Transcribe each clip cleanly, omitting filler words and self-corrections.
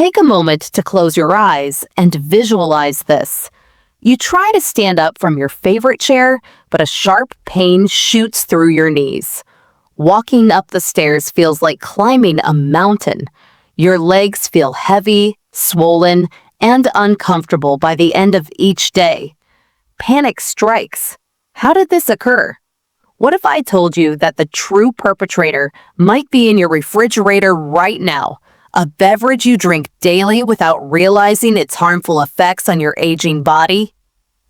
Take a moment to close your eyes and visualize this. You try to stand up from your favorite chair, but a sharp pain shoots through your knees. Walking up the stairs feels like climbing a mountain. Your legs feel heavy, swollen, and uncomfortable by the end of each day. Panic strikes. How did this occur? What if I told you that the true perpetrator might be in your refrigerator right now, a beverage you drink daily without realizing its harmful effects on your aging body?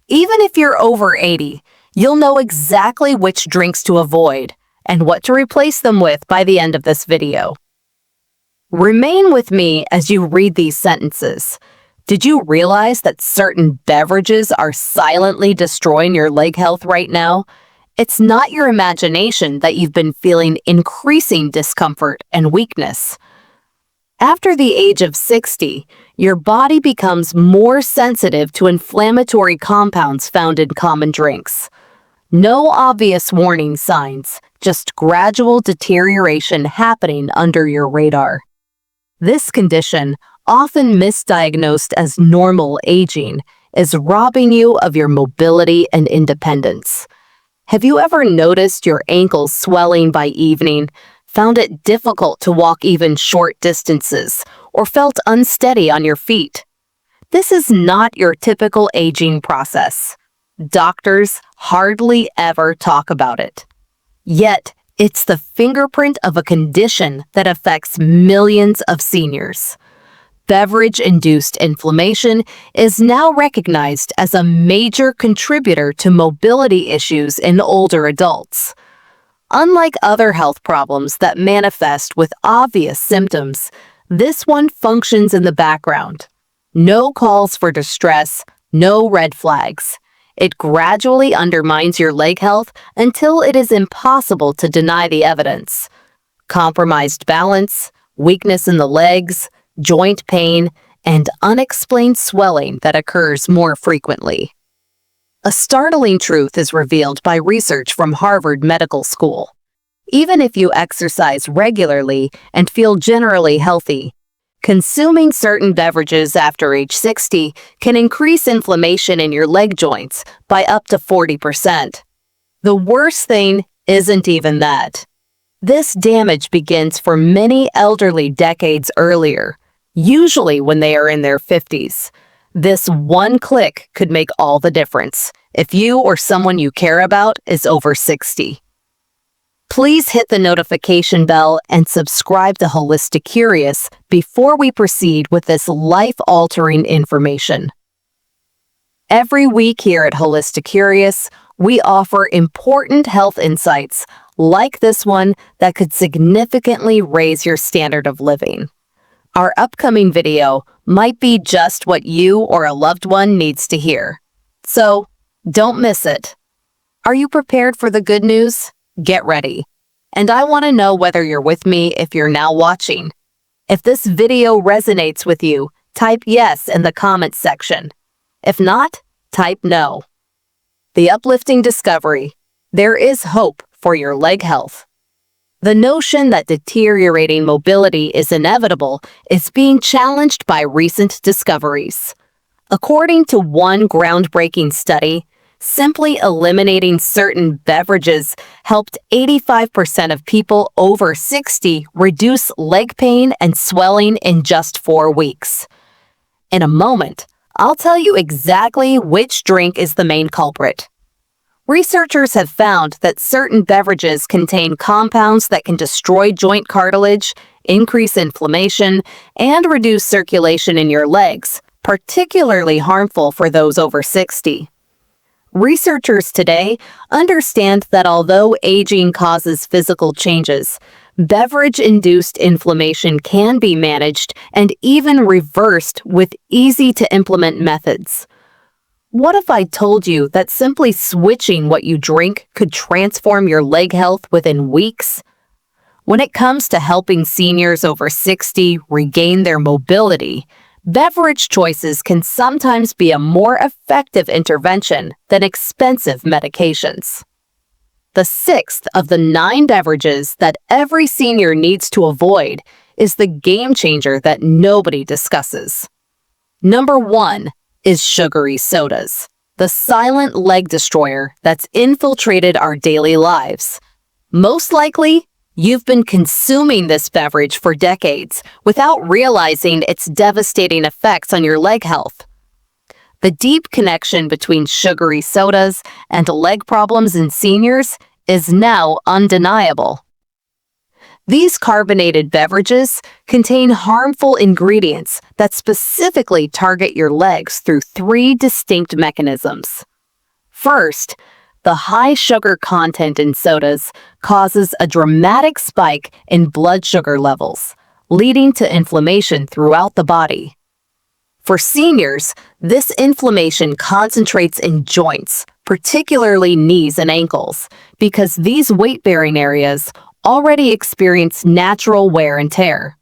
Even if you're over 80, you'll know exactly which drinks to avoid and what to replace them with by the end of this video. Remain with me as you read these sentences. Did you realize that certain beverages are silently destroying your leg health right now? It's not your imagination that you've been feeling increasing discomfort and weakness. After the age of 60, your body becomes more sensitive to inflammatory compounds found in common drinks. No obvious warning signs, just gradual deterioration happening under your radar. This condition, often misdiagnosed as normal aging, is robbing you of your mobility and independence. Have you ever noticed your ankles swelling by evening, found it difficult to walk even short distances, or felt unsteady on your feet? This is not your typical aging process. Doctors hardly ever talk about it. Yet, it's the fingerprint of a condition that affects millions of seniors. Beverage-induced inflammation is now recognized as a major contributor to mobility issues in older adults. Unlike other health problems that manifest with obvious symptoms, this one functions in the background. No calls for distress, no red flags. It gradually undermines your leg health until it is impossible to deny the evidence. Compromised balance, weakness in the legs, joint pain, and unexplained swelling that occurs more frequently. A startling truth is revealed by research from Harvard Medical School. Even if you exercise regularly and feel generally healthy, consuming certain beverages after age 60 can increase inflammation in your leg joints by up to 40%. The worst thing isn't even that. This damage begins for many elderly decades earlier, usually when they are in their 50s. This one click could make all the difference if you or someone you care about is over 60. Please hit the notification bell and subscribe to Holistic Curious before we proceed with this life-altering information. Every week here at Holistic Curious, we offer important health insights like this one that could significantly raise your standard of living. Our upcoming video might be just what you or a loved one needs to hear. So, don't miss it. Are you prepared for the good news? Get ready. And I want to know whether you're with me if you're now watching. If this video resonates with you, type yes in the comments section. If not, type no. The uplifting discovery: there is hope for your leg health. The notion that deteriorating mobility is inevitable is being challenged by recent discoveries. According to one groundbreaking study, simply eliminating certain beverages helped 85% of people over 60 reduce leg pain and swelling in just 4 weeks. In a moment, I'll tell you exactly which drink is the main culprit. Researchers have found that certain beverages contain compounds that can destroy joint cartilage, increase inflammation, and reduce circulation in your legs, particularly harmful for those over 60. Researchers today understand that although aging causes physical changes, beverage-induced inflammation can be managed and even reversed with easy-to-implement methods. What if I told you that simply switching what you drink could transform your leg health within weeks? When it comes to helping seniors over 60 regain their mobility, beverage choices can sometimes be a more effective intervention than expensive medications. The 6th of the 9 beverages that every senior needs to avoid is the game changer that nobody discusses. Number 1 is sugary sodas, the silent leg destroyer that's infiltrated our daily lives. Most likely, you've been consuming this beverage for decades without realizing its devastating effects on your leg health. The deep connection between sugary sodas and leg problems in seniors is now undeniable. These carbonated beverages contain harmful ingredients that specifically target your legs through 3 distinct mechanisms. First, the high sugar content in sodas causes a dramatic spike in blood sugar levels, leading to inflammation throughout the body. For seniors, this inflammation concentrates in joints, particularly knees and ankles, because these weight-bearing areas already experience natural wear and tear.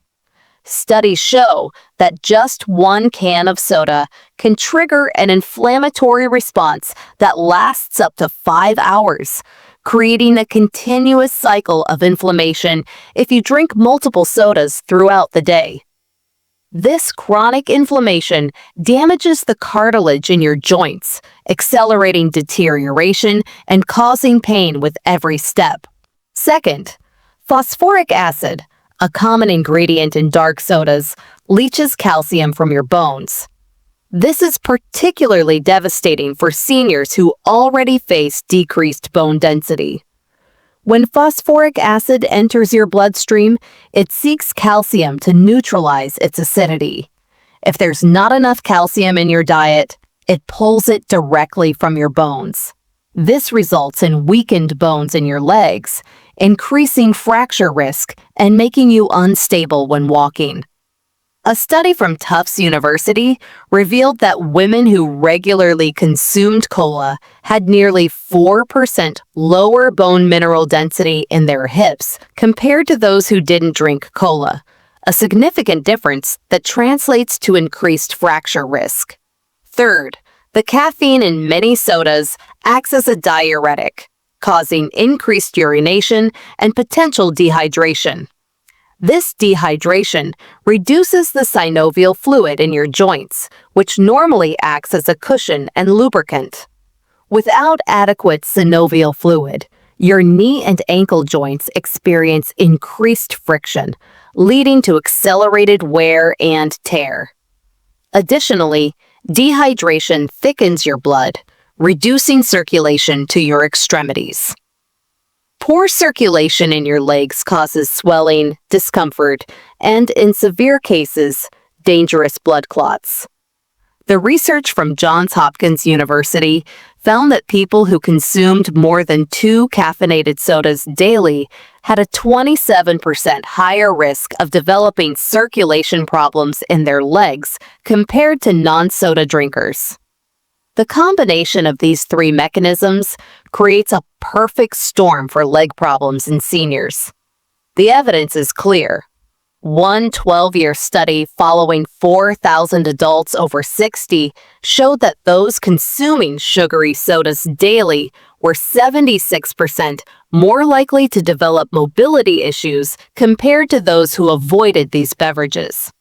Studies show that just 1 can of soda can trigger an inflammatory response that lasts up to 5 hours, creating a continuous cycle of inflammation if you drink multiple sodas throughout the day. This chronic inflammation damages the cartilage in your joints, accelerating deterioration and causing pain with every step. Second, phosphoric acid, a common ingredient in dark sodas, leaches calcium from your bones. This is particularly devastating for seniors who already face decreased bone density. When phosphoric acid enters your bloodstream, it seeks calcium to neutralize its acidity. If there's not enough calcium in your diet, it pulls it directly from your bones. This results in weakened bones in your legs, increasing fracture risk and making you unstable when walking. A study from Tufts University revealed that women who regularly consumed cola had nearly 4% lower bone mineral density in their hips compared to those who didn't drink cola, a significant difference that translates to increased fracture risk. Third, the caffeine in many sodas acts as a diuretic, causing increased urination and potential dehydration. This dehydration reduces the synovial fluid in your joints, which normally acts as a cushion and lubricant. Without adequate synovial fluid, your knee and ankle joints experience increased friction, leading to accelerated wear and tear. Additionally, dehydration thickens your blood, reducing circulation to your extremities. Poor circulation in your legs causes swelling, discomfort, and, in severe cases, dangerous blood clots. The research from Johns Hopkins University found that people who consumed more than 2 caffeinated sodas daily had a 27% higher risk of developing circulation problems in their legs compared to non-soda drinkers. The combination of these 3 mechanisms creates a perfect storm for leg problems in seniors. The evidence is clear. One 12-year study following 4,000 adults over 60 showed that those consuming sugary sodas daily were 76% more likely to develop mobility issues compared to those who avoided these beverages.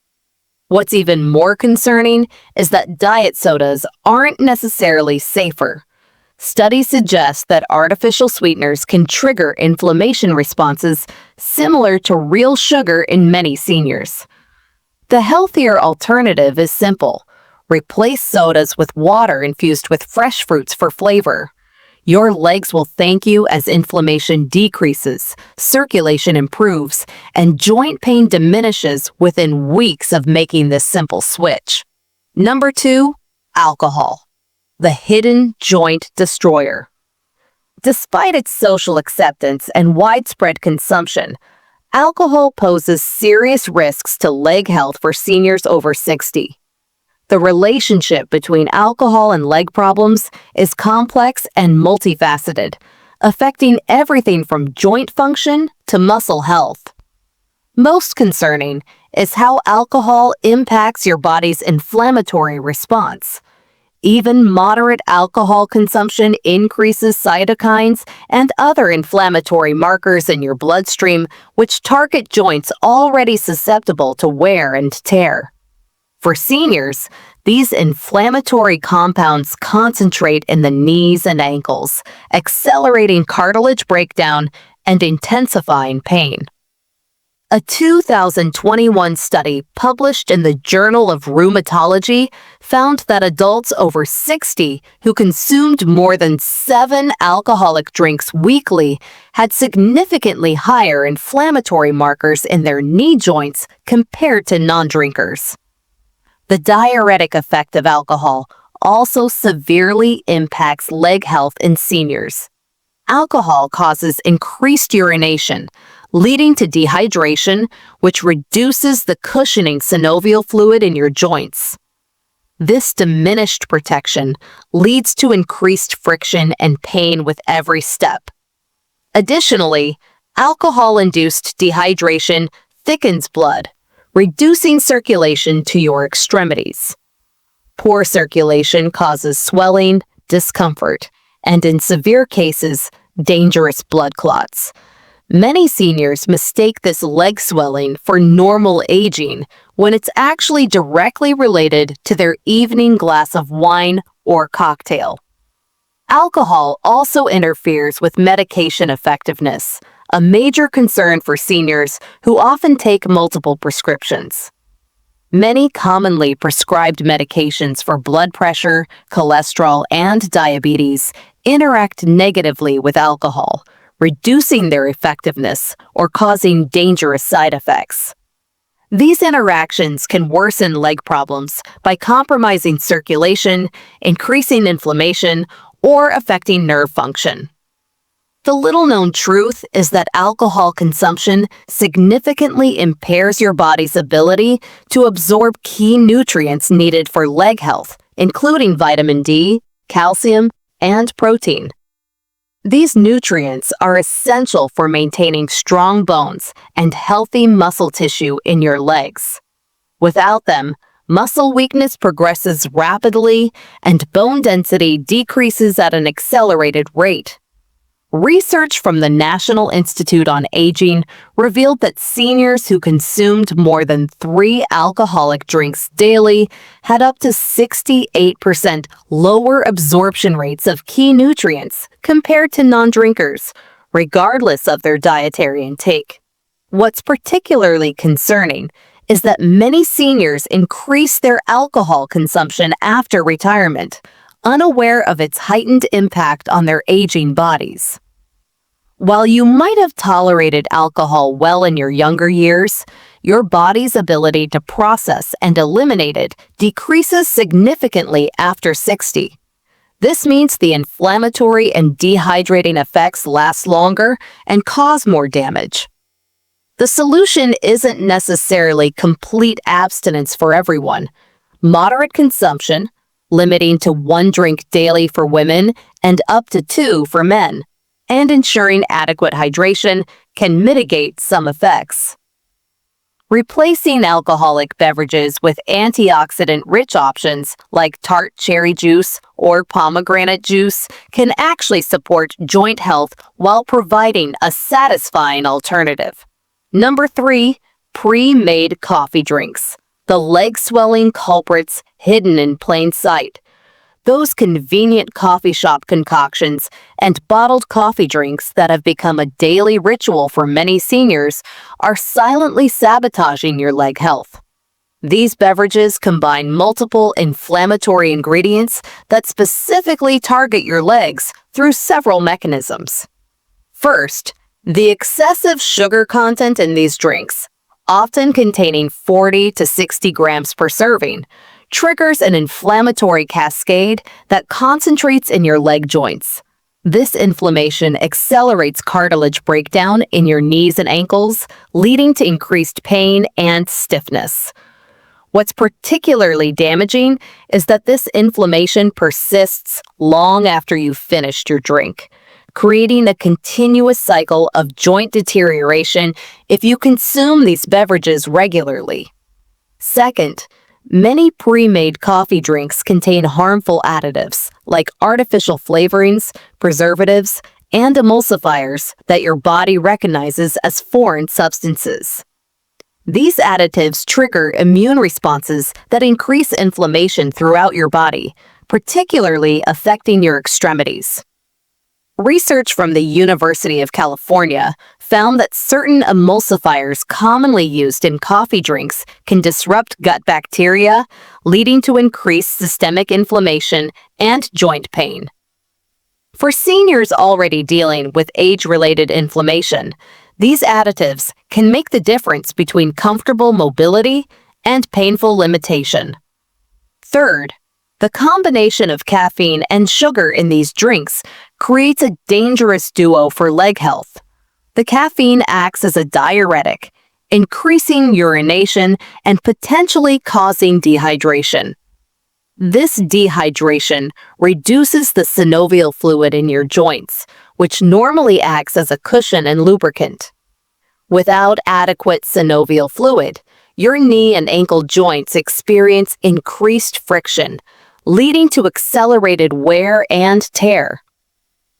What's even more concerning is that diet sodas aren't necessarily safer. Studies suggest that artificial sweeteners can trigger inflammation responses similar to real sugar in many seniors. The healthier alternative is simple. Replace sodas with water infused with fresh fruits for flavor. Your legs will thank you as inflammation decreases, circulation improves, and joint pain diminishes within weeks of making this simple switch. Number 2, alcohol, the hidden joint destroyer. Despite its social acceptance and widespread consumption, alcohol poses serious risks to leg health for seniors over 60. The relationship between alcohol and leg problems is complex and multifaceted, affecting everything from joint function to muscle health. Most concerning is how alcohol impacts your body's inflammatory response. Even moderate alcohol consumption increases cytokines and other inflammatory markers in your bloodstream, which target joints already susceptible to wear and tear. For seniors, these inflammatory compounds concentrate in the knees and ankles, accelerating cartilage breakdown and intensifying pain. A 2021 study published in the Journal of Rheumatology found that adults over 60 who consumed more than 7 alcoholic drinks weekly had significantly higher inflammatory markers in their knee joints compared to non-drinkers. The diuretic effect of alcohol also severely impacts leg health in seniors. Alcohol causes increased urination, leading to dehydration, which reduces the cushioning synovial fluid in your joints. This diminished protection leads to increased friction and pain with every step. Additionally, alcohol-induced dehydration thickens blood, reducing circulation to your extremities. Poor circulation causes swelling, discomfort, and in severe cases, dangerous blood clots. Many seniors mistake this leg swelling for normal aging when it's actually directly related to their evening glass of wine or cocktail. Alcohol also interferes with medication effectiveness, a major concern for seniors who often take multiple prescriptions. Many commonly prescribed medications for blood pressure, cholesterol, and diabetes interact negatively with alcohol, reducing their effectiveness or causing dangerous side effects. These interactions can worsen leg problems by compromising circulation, increasing inflammation, or affecting nerve function. The little-known truth is that alcohol consumption significantly impairs your body's ability to absorb key nutrients needed for leg health, including vitamin D, calcium, and protein. These nutrients are essential for maintaining strong bones and healthy muscle tissue in your legs. Without them, muscle weakness progresses rapidly and bone density decreases at an accelerated rate. Research from the National Institute on Aging revealed that seniors who consumed more than 3 alcoholic drinks daily had up to 68% lower absorption rates of key nutrients compared to non-drinkers, regardless of their dietary intake. What's particularly concerning is that many seniors increase their alcohol consumption after retirement, unaware of its heightened impact on their aging bodies. While you might have tolerated alcohol well in your younger years, your body's ability to process and eliminate it decreases significantly after 60. This means the inflammatory and dehydrating effects last longer and cause more damage. The solution isn't necessarily complete abstinence for everyone. Moderate consumption, limiting to 1 drink daily for women and up to 2 for men, and ensuring adequate hydration can mitigate some effects. Replacing alcoholic beverages with antioxidant-rich options like tart cherry juice or pomegranate juice can actually support joint health while providing a satisfying alternative. Number 3, pre-made coffee drinks. The leg-swelling culprits hidden in plain sight. Those convenient coffee shop concoctions and bottled coffee drinks that have become a daily ritual for many seniors are silently sabotaging your leg health. These beverages combine multiple inflammatory ingredients that specifically target your legs through several mechanisms. First, the excessive sugar content in these drinks, often containing 40 to 60 grams per serving, triggers an inflammatory cascade that concentrates in your leg joints. This inflammation accelerates cartilage breakdown in your knees and ankles, leading to increased pain and stiffness. What's particularly damaging is that this inflammation persists long after you've finished your drink, creating a continuous cycle of joint deterioration if you consume these beverages regularly. Second, Many pre-made coffee drinks contain harmful additives like artificial flavorings, preservatives, and emulsifiers that your body recognizes as foreign substances. These additives trigger immune responses that increase inflammation throughout your body, particularly affecting your extremities. Research from the University of California found that certain emulsifiers commonly used in coffee drinks can disrupt gut bacteria, leading to increased systemic inflammation and joint pain. For seniors already dealing with age-related inflammation, these additives can make the difference between comfortable mobility and painful limitation. Third, the combination of caffeine and sugar in these drinks creates a dangerous duo for leg health. The caffeine acts as a diuretic, increasing urination and potentially causing dehydration. This dehydration reduces the synovial fluid in your joints, which normally acts as a cushion and lubricant. Without adequate synovial fluid, your knee and ankle joints experience increased friction, leading to accelerated wear and tear.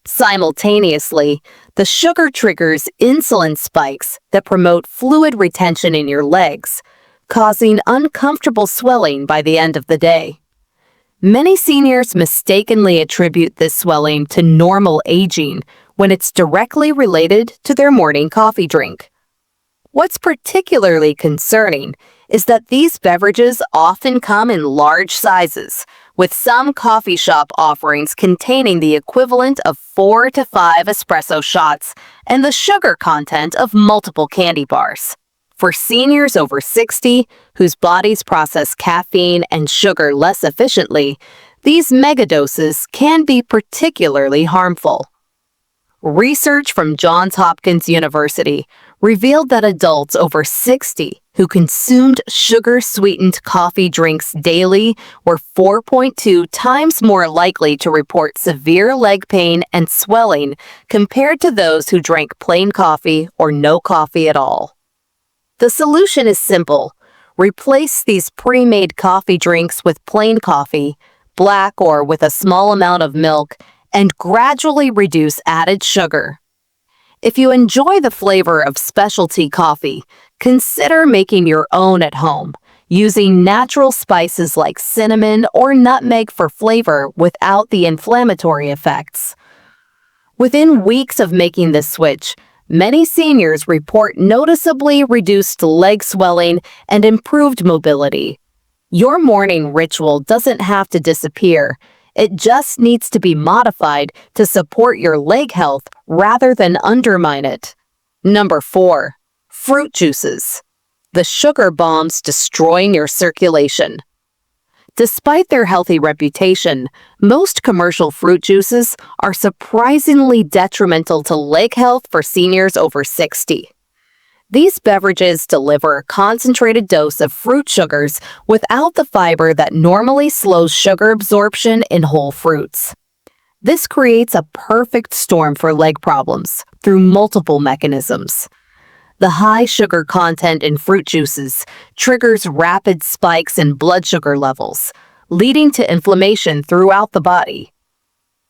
Simultaneously, the sugar triggers insulin spikes that promote fluid retention in your legs, causing uncomfortable swelling by the end of the day. Many seniors mistakenly attribute this swelling to normal aging when it's directly related to their morning coffee drink. What's particularly concerning is that these beverages often come in large sizes, with some coffee shop offerings containing the equivalent of 4 to 5 espresso shots and the sugar content of multiple candy bars. For seniors over 60 whose bodies process caffeine and sugar less efficiently, these megadoses can be particularly harmful. Research from Johns Hopkins University revealed that adults over 60 who consumed sugar-sweetened coffee drinks daily were 4.2 times more likely to report severe leg pain and swelling compared to those who drank plain coffee or no coffee at all. The solution is simple. Replace these pre-made coffee drinks with plain coffee, black or with a small amount of milk, and gradually reduce added sugar. If you enjoy the flavor of specialty coffee, consider making your own at home, using natural spices like cinnamon or nutmeg for flavor without the inflammatory effects. Within weeks of making this switch, many seniors report noticeably reduced leg swelling and improved mobility. Your morning ritual doesn't have to disappear. It just needs to be modified to support your leg health rather than undermine it. Number 4. Fruit juices. The sugar bombs destroying your circulation. Despite their healthy reputation, most commercial fruit juices are surprisingly detrimental to leg health for seniors over 60. These beverages deliver a concentrated dose of fruit sugars without the fiber that normally slows sugar absorption in whole fruits. This creates a perfect storm for leg problems through multiple mechanisms. The high sugar content in fruit juices triggers rapid spikes in blood sugar levels, leading to inflammation throughout the body.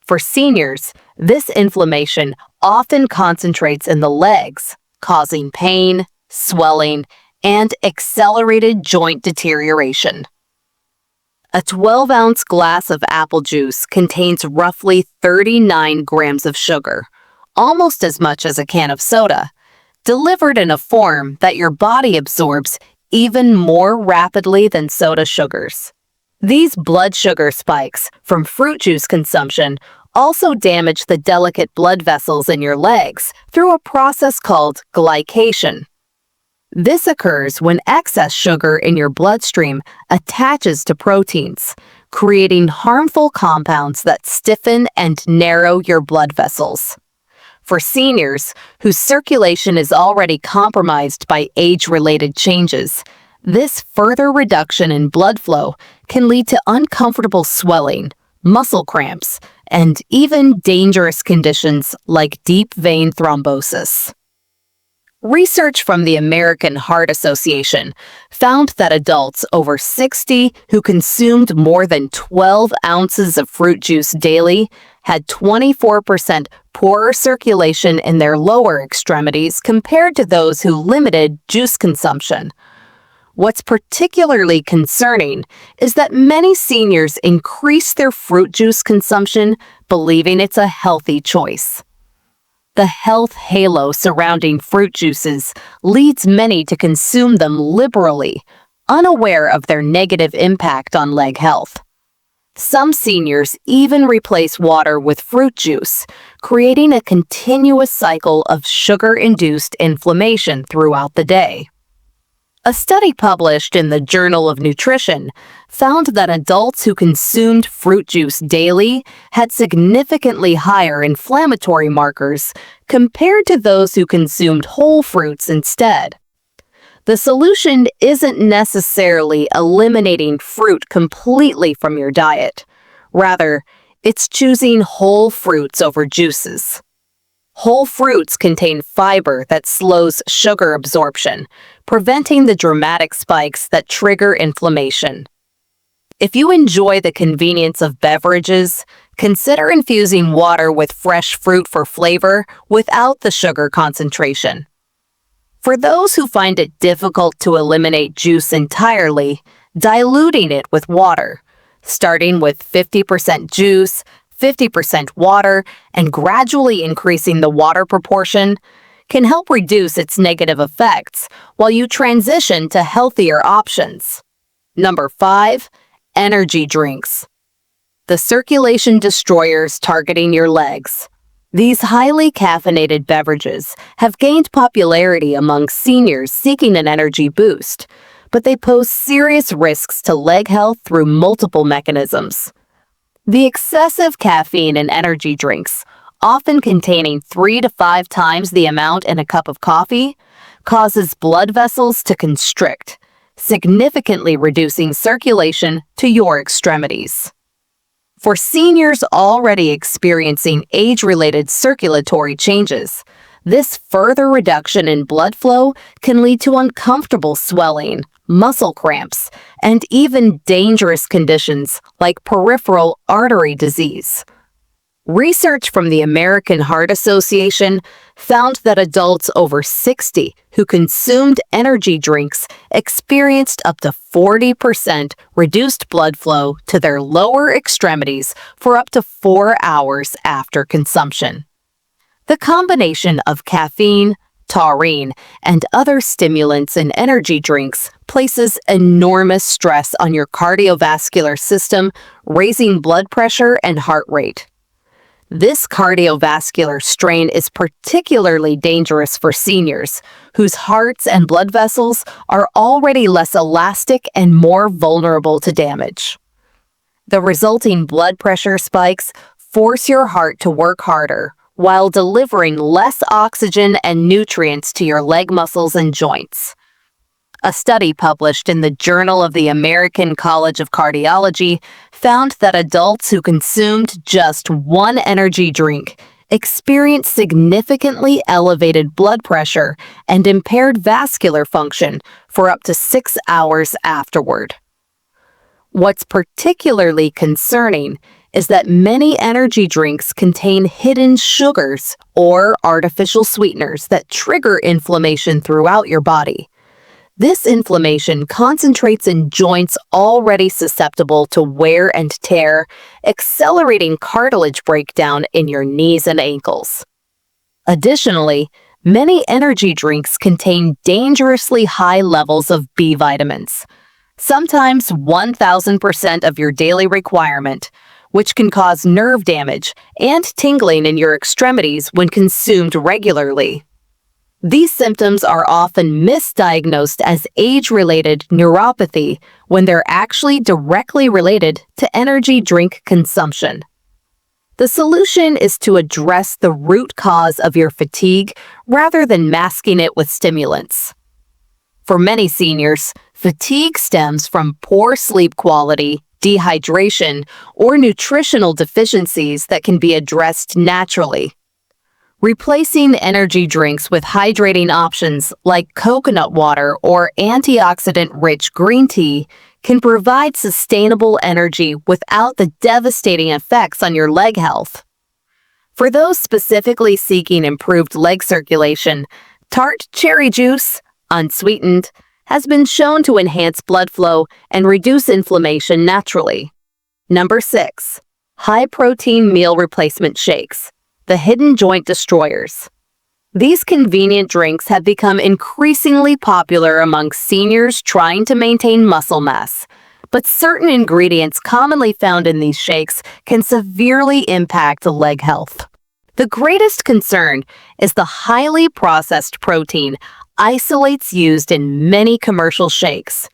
For seniors, this inflammation often concentrates in the legs, causing pain, swelling, and accelerated joint deterioration. A 12-ounce glass of apple juice contains roughly 39 grams of sugar, almost as much as a can of soda, delivered in a form that your body absorbs even more rapidly than soda sugars. These blood sugar spikes from fruit juice consumption also damage the delicate blood vessels in your legs through a process called glycation. This occurs when excess sugar in your bloodstream attaches to proteins, creating harmful compounds that stiffen and narrow your blood vessels. For seniors whose circulation is already compromised by age-related changes, this further reduction in blood flow can lead to uncomfortable swelling, muscle cramps, and even dangerous conditions like deep vein thrombosis. Research from the American Heart Association found that adults over 60 who consumed more than 12 ounces of fruit juice daily had 24% poorer circulation in their lower extremities compared to those who limited juice consumption. What's particularly concerning is that many seniors increase their fruit juice consumption, believing it's a healthy choice. The health halo surrounding fruit juices leads many to consume them liberally, unaware of their negative impact on leg health. Some seniors even replace water with fruit juice, creating a continuous cycle of sugar-induced inflammation throughout the day. A study published in the Journal of Nutrition found that adults who consumed fruit juice daily had significantly higher inflammatory markers compared to those who consumed whole fruits instead. The solution isn't necessarily eliminating fruit completely from your diet. Rather, it's choosing whole fruits over juices. Whole fruits contain fiber that slows sugar absorption, preventing the dramatic spikes that trigger inflammation. If you enjoy the convenience of beverages, consider infusing water with fresh fruit for flavor without the sugar concentration. For those who find it difficult to eliminate juice entirely, diluting it with water, starting with 50% juice, 50% water, and gradually increasing the water proportion, can help reduce its negative effects while you transition to healthier options. Number 5. Energy drinks. The circulation destroyers targeting your legs. These highly caffeinated beverages have gained popularity among seniors seeking an energy boost, but they pose serious risks to leg health through multiple mechanisms. The excessive caffeine in energy drinks, often containing 3 to 5 times the amount in a cup of coffee, causes blood vessels to constrict, significantly reducing circulation to your extremities. For seniors already experiencing age-related circulatory changes, this further reduction in blood flow can lead to uncomfortable swelling, muscle cramps, and even dangerous conditions like peripheral artery disease. Research from the American Heart Association found that adults over 60 who consumed energy drinks experienced up to 40% reduced blood flow to their lower extremities for up to 4 hours after consumption. The combination of caffeine, taurine, and other stimulants in energy drinks places enormous stress on your cardiovascular system, raising blood pressure and heart rate. This cardiovascular strain is particularly dangerous for seniors, whose hearts and blood vessels are already less elastic and more vulnerable to damage. The resulting blood pressure spikes force your heart to work harder, while delivering less oxygen and nutrients to your leg muscles and joints. A study published in the Journal of the American College of Cardiology found that adults who consumed just one energy drink experienced significantly elevated blood pressure and impaired vascular function for up to 6 hours afterward. What's particularly concerning is that many energy drinks contain hidden sugars or artificial sweeteners that trigger inflammation throughout your body. This inflammation concentrates in joints already susceptible to wear and tear, accelerating cartilage breakdown in your knees and ankles. Additionally, many energy drinks contain dangerously high levels of B vitamins, sometimes 1,000% of your daily requirement, which can cause nerve damage and tingling in your extremities when consumed regularly. These symptoms are often misdiagnosed as age-related neuropathy when they're actually directly related to energy drink consumption. The solution is to address the root cause of your fatigue rather than masking it with stimulants. For many seniors, fatigue stems from poor sleep quality, dehydration, or nutritional deficiencies that can be addressed naturally. Replacing energy drinks with hydrating options like coconut water or antioxidant-rich green tea can provide sustainable energy without the devastating effects on your leg health. For those specifically seeking improved leg circulation, tart cherry juice, unsweetened, has been shown to enhance blood flow and reduce inflammation naturally. Number 6. High-protein meal replacement shakes, the hidden joint destroyers. These convenient drinks have become increasingly popular among seniors trying to maintain muscle mass, but certain ingredients commonly found in these shakes can severely impact leg health. The greatest concern is the highly processed protein isolates used in many commercial shakes.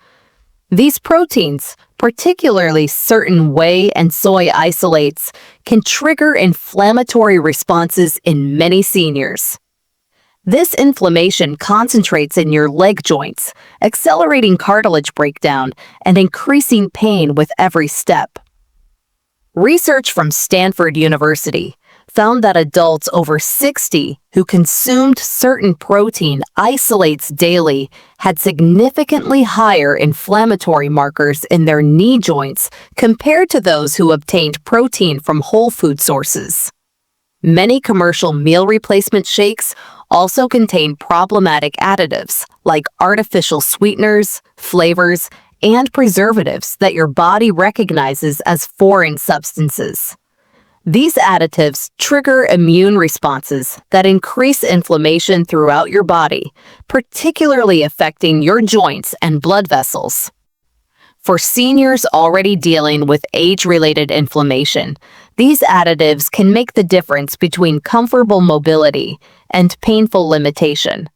These proteins, particularly certain whey and soy isolates, can trigger inflammatory responses in many seniors. This inflammation concentrates in your leg joints, accelerating cartilage breakdown and increasing pain with every step. Research from Stanford University found that adults over 60 who consumed certain protein isolates daily had significantly higher inflammatory markers in their knee joints compared to those who obtained protein from whole food sources. Many commercial meal replacement shakes also contain problematic additives like artificial sweeteners, flavors, and preservatives that your body recognizes as foreign substances. These additives trigger immune responses that increase inflammation throughout your body, particularly affecting your joints and blood vessels. For seniors already dealing with age-related inflammation, these additives can make the difference between comfortable mobility and painful limitation.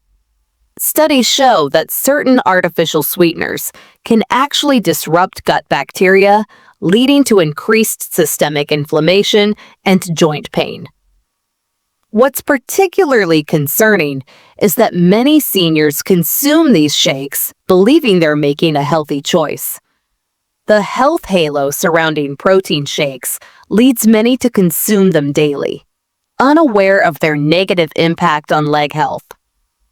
Studies show that certain artificial sweeteners can actually disrupt gut bacteria, leading to increased systemic inflammation and joint pain. What's particularly concerning is that many seniors consume these shakes believing they're making a healthy choice. The health halo surrounding protein shakes leads many to consume them daily, unaware of their negative impact on leg health.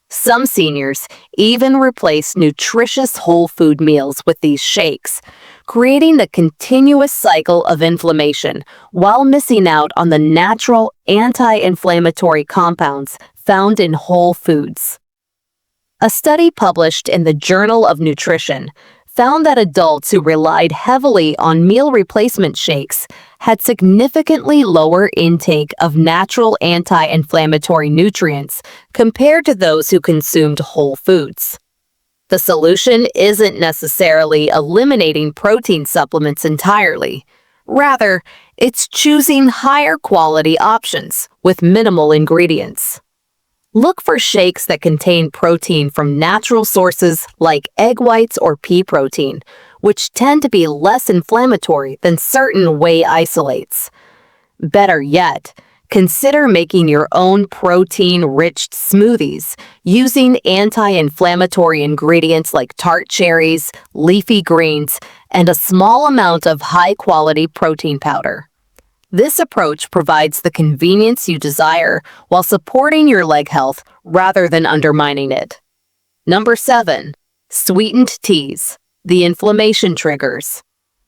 Some seniors even replace nutritious whole food meals with these shakes, creating a continuous cycle of inflammation while missing out on the natural anti-inflammatory compounds found in whole foods. A study published in the Journal of Nutrition found that adults who relied heavily on meal replacement shakes had significantly lower intake of natural anti-inflammatory nutrients compared to those who consumed whole foods. The solution isn't necessarily eliminating protein supplements entirely. Rather, it's choosing higher quality options with minimal ingredients. Look for shakes that contain protein from natural sources like egg whites or pea protein, which tend to be less inflammatory than certain whey isolates. Better yet, consider making your own protein-rich smoothies using anti-inflammatory ingredients like tart cherries, leafy greens, and a small amount of high-quality protein powder. This approach provides the convenience you desire while supporting your leg health rather than undermining it. Number 7. Sweetened teas, the inflammation triggers.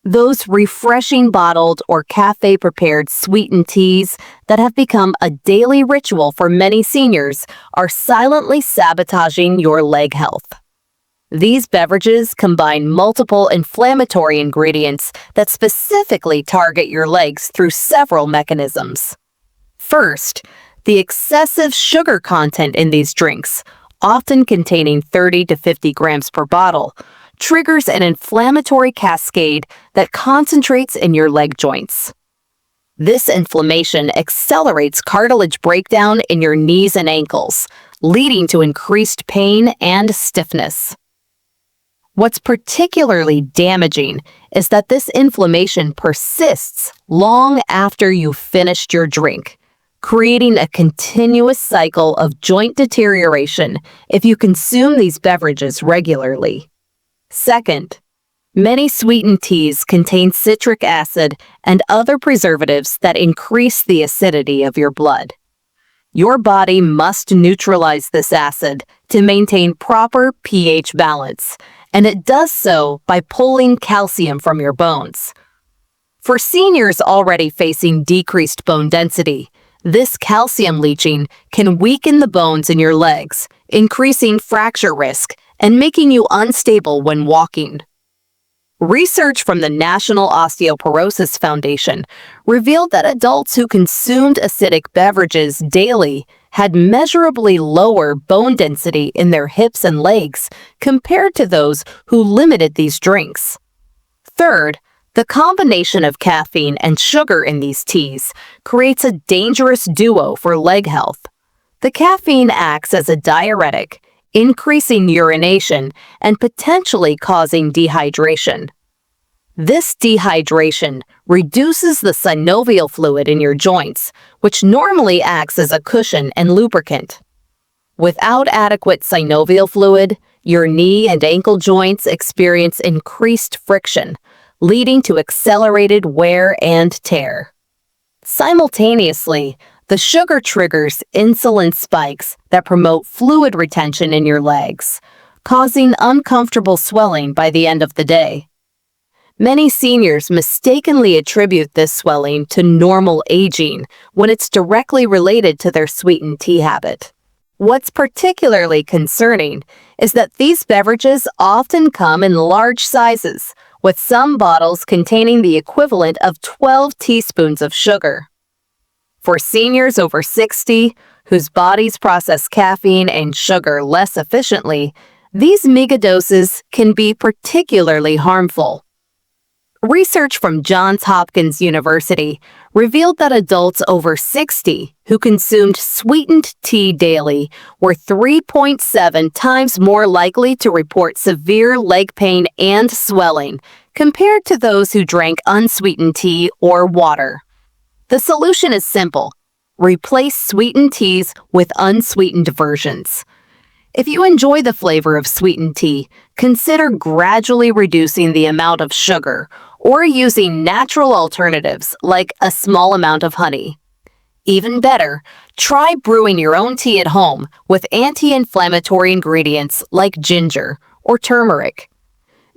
Those refreshing bottled or cafe-prepared sweetened teas that have become a daily ritual for many seniors are silently sabotaging your leg health. These beverages combine multiple inflammatory ingredients that specifically target your legs through several mechanisms. First, the excessive sugar content in these drinks, often containing 30 to 50 grams per bottle, triggers an inflammatory cascade that concentrates in your leg joints. This inflammation accelerates cartilage breakdown in your knees and ankles, leading to increased pain and stiffness. What's particularly damaging is that this inflammation persists long after you've finished your drink, creating a continuous cycle of joint deterioration if you consume these beverages regularly. Second, many sweetened teas contain citric acid and other preservatives that increase the acidity of your blood. Your body must neutralize this acid to maintain proper pH balance, and it does so by pulling calcium from your bones. For seniors already facing decreased bone density, this calcium leaching can weaken the bones in your legs, increasing fracture risk and making you unstable when walking. Research from the National Osteoporosis Foundation revealed that adults who consumed acidic beverages daily had measurably lower bone density in their hips and legs compared to those who limited these drinks. Third, the combination of caffeine and sugar in these teas creates a dangerous duo for leg health. The caffeine acts as a diuretic, increasing urination and potentially causing dehydration. This dehydration reduces the synovial fluid in your joints, which normally acts as a cushion and lubricant. Without adequate synovial fluid, your knee and ankle joints experience increased friction, leading to accelerated wear and tear. Simultaneously, the sugar triggers insulin spikes that promote fluid retention in your legs, causing uncomfortable swelling by the end of the day. Many seniors mistakenly attribute this swelling to normal aging when it's directly related to their sweetened tea habit. What's particularly concerning is that these beverages often come in large sizes, with some bottles containing the equivalent of 12 teaspoons of sugar. For seniors over 60, whose bodies process caffeine and sugar less efficiently, these megadoses can be particularly harmful. Research from Johns Hopkins University revealed that adults over 60 who consumed sweetened tea daily were 3.7 times more likely to report severe leg pain and swelling compared to those who drank unsweetened tea or water. The solution is simple: replace sweetened teas with unsweetened versions. If you enjoy the flavor of sweetened tea, consider gradually reducing the amount of sugar or using natural alternatives like a small amount of honey. Even better, try brewing your own tea at home with anti-inflammatory ingredients like ginger or turmeric.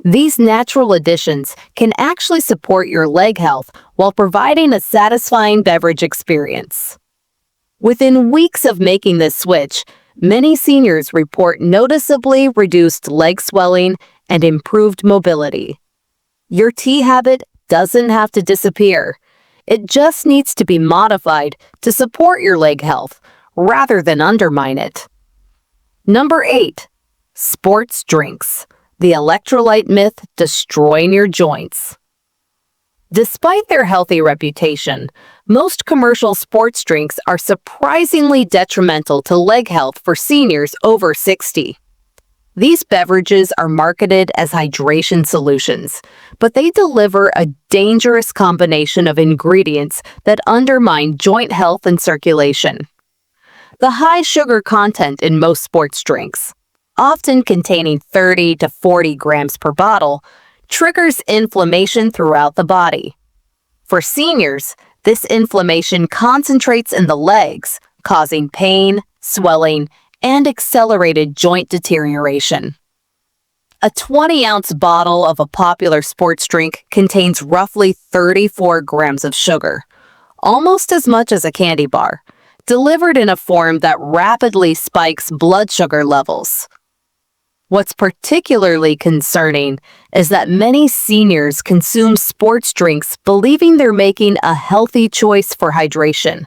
These natural additions can actually support your leg health while providing a satisfying beverage experience. Within weeks of making this switch, many seniors report noticeably reduced leg swelling and improved mobility. Your tea habit doesn't have to disappear. It just needs to be modified to support your leg health rather than undermine it. Number 8. Sports drinks. The electrolyte myth destroying your joints. Despite their healthy reputation, most commercial sports drinks are surprisingly detrimental to leg health for seniors over 60. These beverages are marketed as hydration solutions, but they deliver a dangerous combination of ingredients that undermine joint health and circulation. The high sugar content in most sports drinks, often containing 30 to 40 grams per bottle, triggers inflammation throughout the body. For seniors, this inflammation concentrates in the legs, causing pain, swelling, and accelerated joint deterioration. A 20-ounce bottle of a popular sports drink contains roughly 34 grams of sugar, almost as much as a candy bar, delivered in a form that rapidly spikes blood sugar levels. What's particularly concerning is that many seniors consume sports drinks believing they're making a healthy choice for hydration.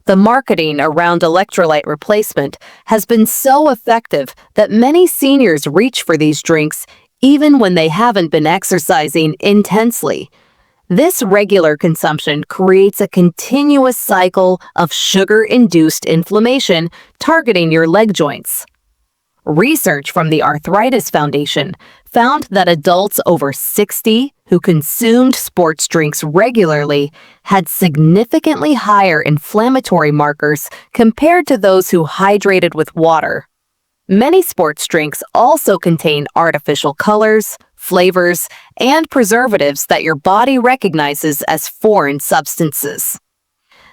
The marketing around electrolyte replacement has been so effective that many seniors reach for these drinks even when they haven't been exercising intensely. This regular consumption creates a continuous cycle of sugar-induced inflammation targeting your leg joints. Research from the Arthritis Foundation found that adults over 60 who consumed sports drinks regularly had significantly higher inflammatory markers compared to those who hydrated with water. Many sports drinks also contain artificial colors, flavors, and preservatives that your body recognizes as foreign substances.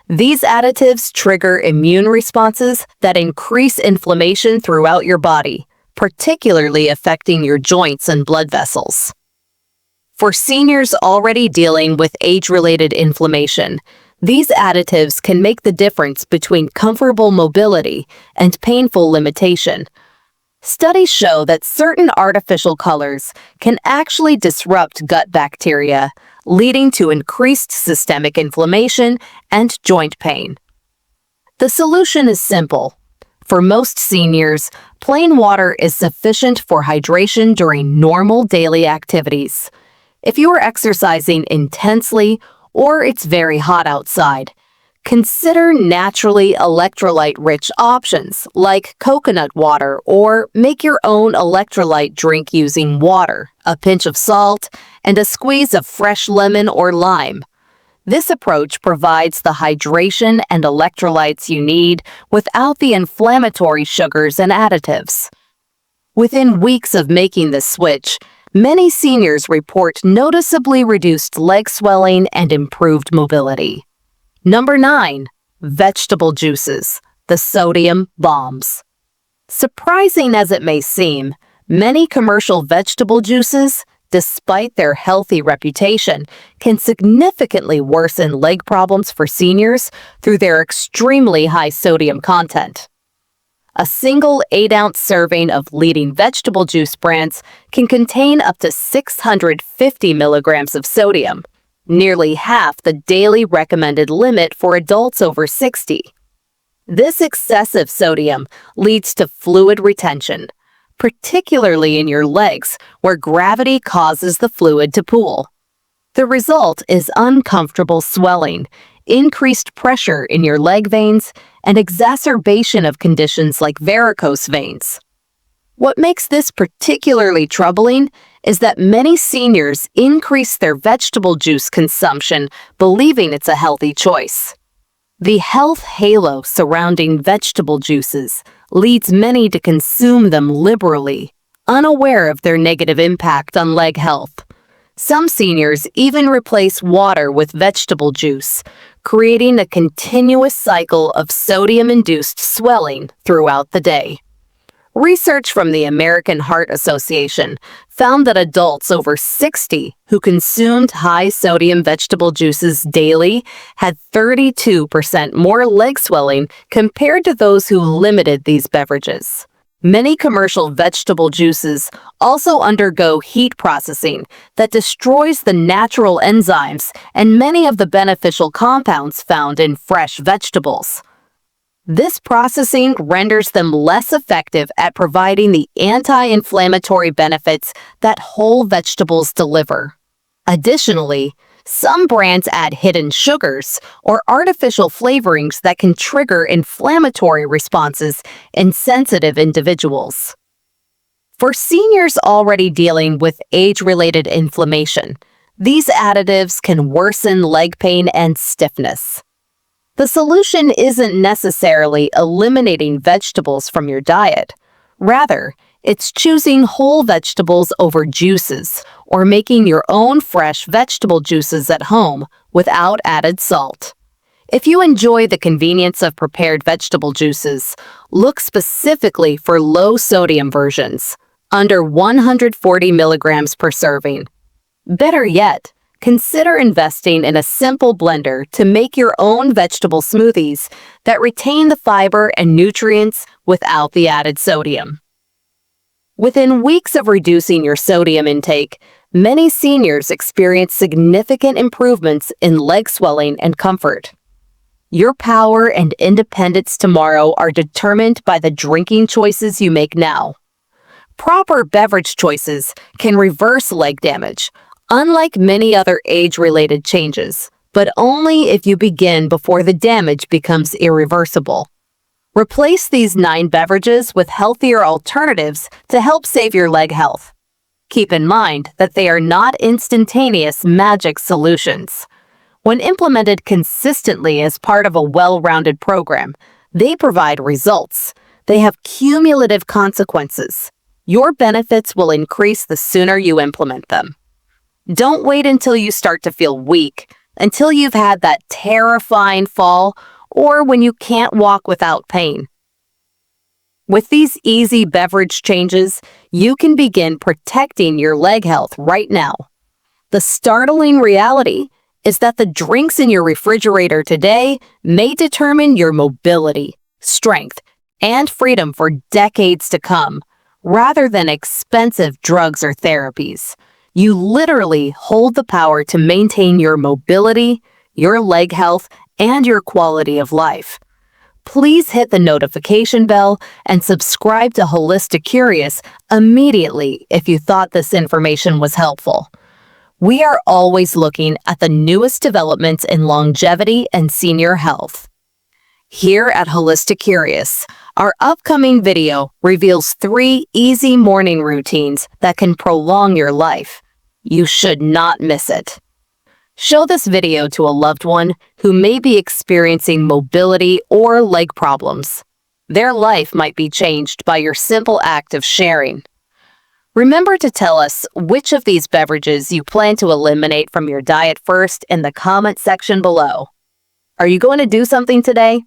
These additives trigger immune responses that increase inflammation throughout your body, particularly affecting your joints and blood vessels. For seniors already dealing with age-related inflammation, these additives can make the difference between comfortable mobility and painful limitation. Studies show that certain artificial colors can actually disrupt gut bacteria, leading to increased systemic inflammation and joint pain. The solution is simple. For most seniors, plain water is sufficient for hydration during normal daily activities. If you are exercising intensely or it's very hot outside, consider naturally electrolyte-rich options like coconut water, or make your own electrolyte drink using water, a pinch of salt, and a squeeze of fresh lemon or lime. This approach provides the hydration and electrolytes you need without the inflammatory sugars and additives. Within weeks of making the switch, many seniors report noticeably reduced leg swelling and improved mobility. Number 9. Vegetable juices, the sodium bombs. Surprising as it may seem, many commercial vegetable juices, despite their healthy reputation, can significantly worsen leg problems for seniors through their extremely high sodium content. A single 8-ounce serving of leading vegetable juice brands can contain up to 650 milligrams of sodium, nearly half the daily recommended limit for adults over 60. This excessive sodium leads to fluid retention, particularly in your legs where gravity causes the fluid to pool. The result is uncomfortable swelling, increased pressure in your leg veins, and exacerbation of conditions like varicose veins. What makes this particularly troubling is that many seniors increase their vegetable juice consumption believing it's a healthy choice. The health halo surrounding vegetable juices leads many to consume them liberally, unaware of their negative impact on leg health. Some seniors even replace water with vegetable juice, creating a continuous cycle of sodium-induced swelling throughout the day. Research from the American Heart Association found that adults over 60 who consumed high-sodium vegetable juices daily had 32% more leg swelling compared to those who limited these beverages. Many commercial vegetable juices also undergo heat processing that destroys the natural enzymes and many of the beneficial compounds found in fresh vegetables. This processing renders them less effective at providing the anti-inflammatory benefits that whole vegetables deliver. Additionally, some brands add hidden sugars or artificial flavorings that can trigger inflammatory responses in sensitive individuals. For seniors already dealing with age-related inflammation, these additives can worsen leg pain and stiffness. The solution isn't necessarily eliminating vegetables from your diet. Rather, it's choosing whole vegetables over juices or making your own fresh vegetable juices at home without added salt. If you enjoy the convenience of prepared vegetable juices, look specifically for low-sodium versions, under 140 milligrams per serving. Better yet, consider investing in a simple blender to make your own vegetable smoothies that retain the fiber and nutrients without the added sodium. Within weeks of reducing your sodium intake, many seniors experience significant improvements in leg swelling and comfort. Your power and independence tomorrow are determined by the drinking choices you make now. Proper beverage choices can reverse leg damage, unlike many other age-related changes, but only if you begin before the damage becomes irreversible. Replace these 9 beverages with healthier alternatives to help save your leg health. Keep in mind that they are not instantaneous magic solutions. When implemented consistently as part of a well-rounded program, they provide results. They have cumulative consequences. Your benefits will increase the sooner you implement them. Don't wait until you start to feel weak, until you've had that terrifying fall or when you can't walk without pain. With these easy beverage changes, you can begin protecting your leg health right now. The startling reality is that the drinks in your refrigerator today may determine your mobility, strength, and freedom for decades to come, rather than expensive drugs or therapies. You literally hold the power to maintain your mobility, your leg health, and your quality of life. Please hit the notification bell and subscribe to Holistic Curious immediately if you thought this information was helpful. We are always looking at the newest developments in longevity and senior health. Here at Holistic Curious, our upcoming video reveals 3 easy morning routines that can prolong your life. You should not miss it. Show this video to a loved one who may be experiencing mobility or leg problems. Their life might be changed by your simple act of sharing. Remember to tell us which of these beverages you plan to eliminate from your diet first in the comment section below. Are you going to do something today?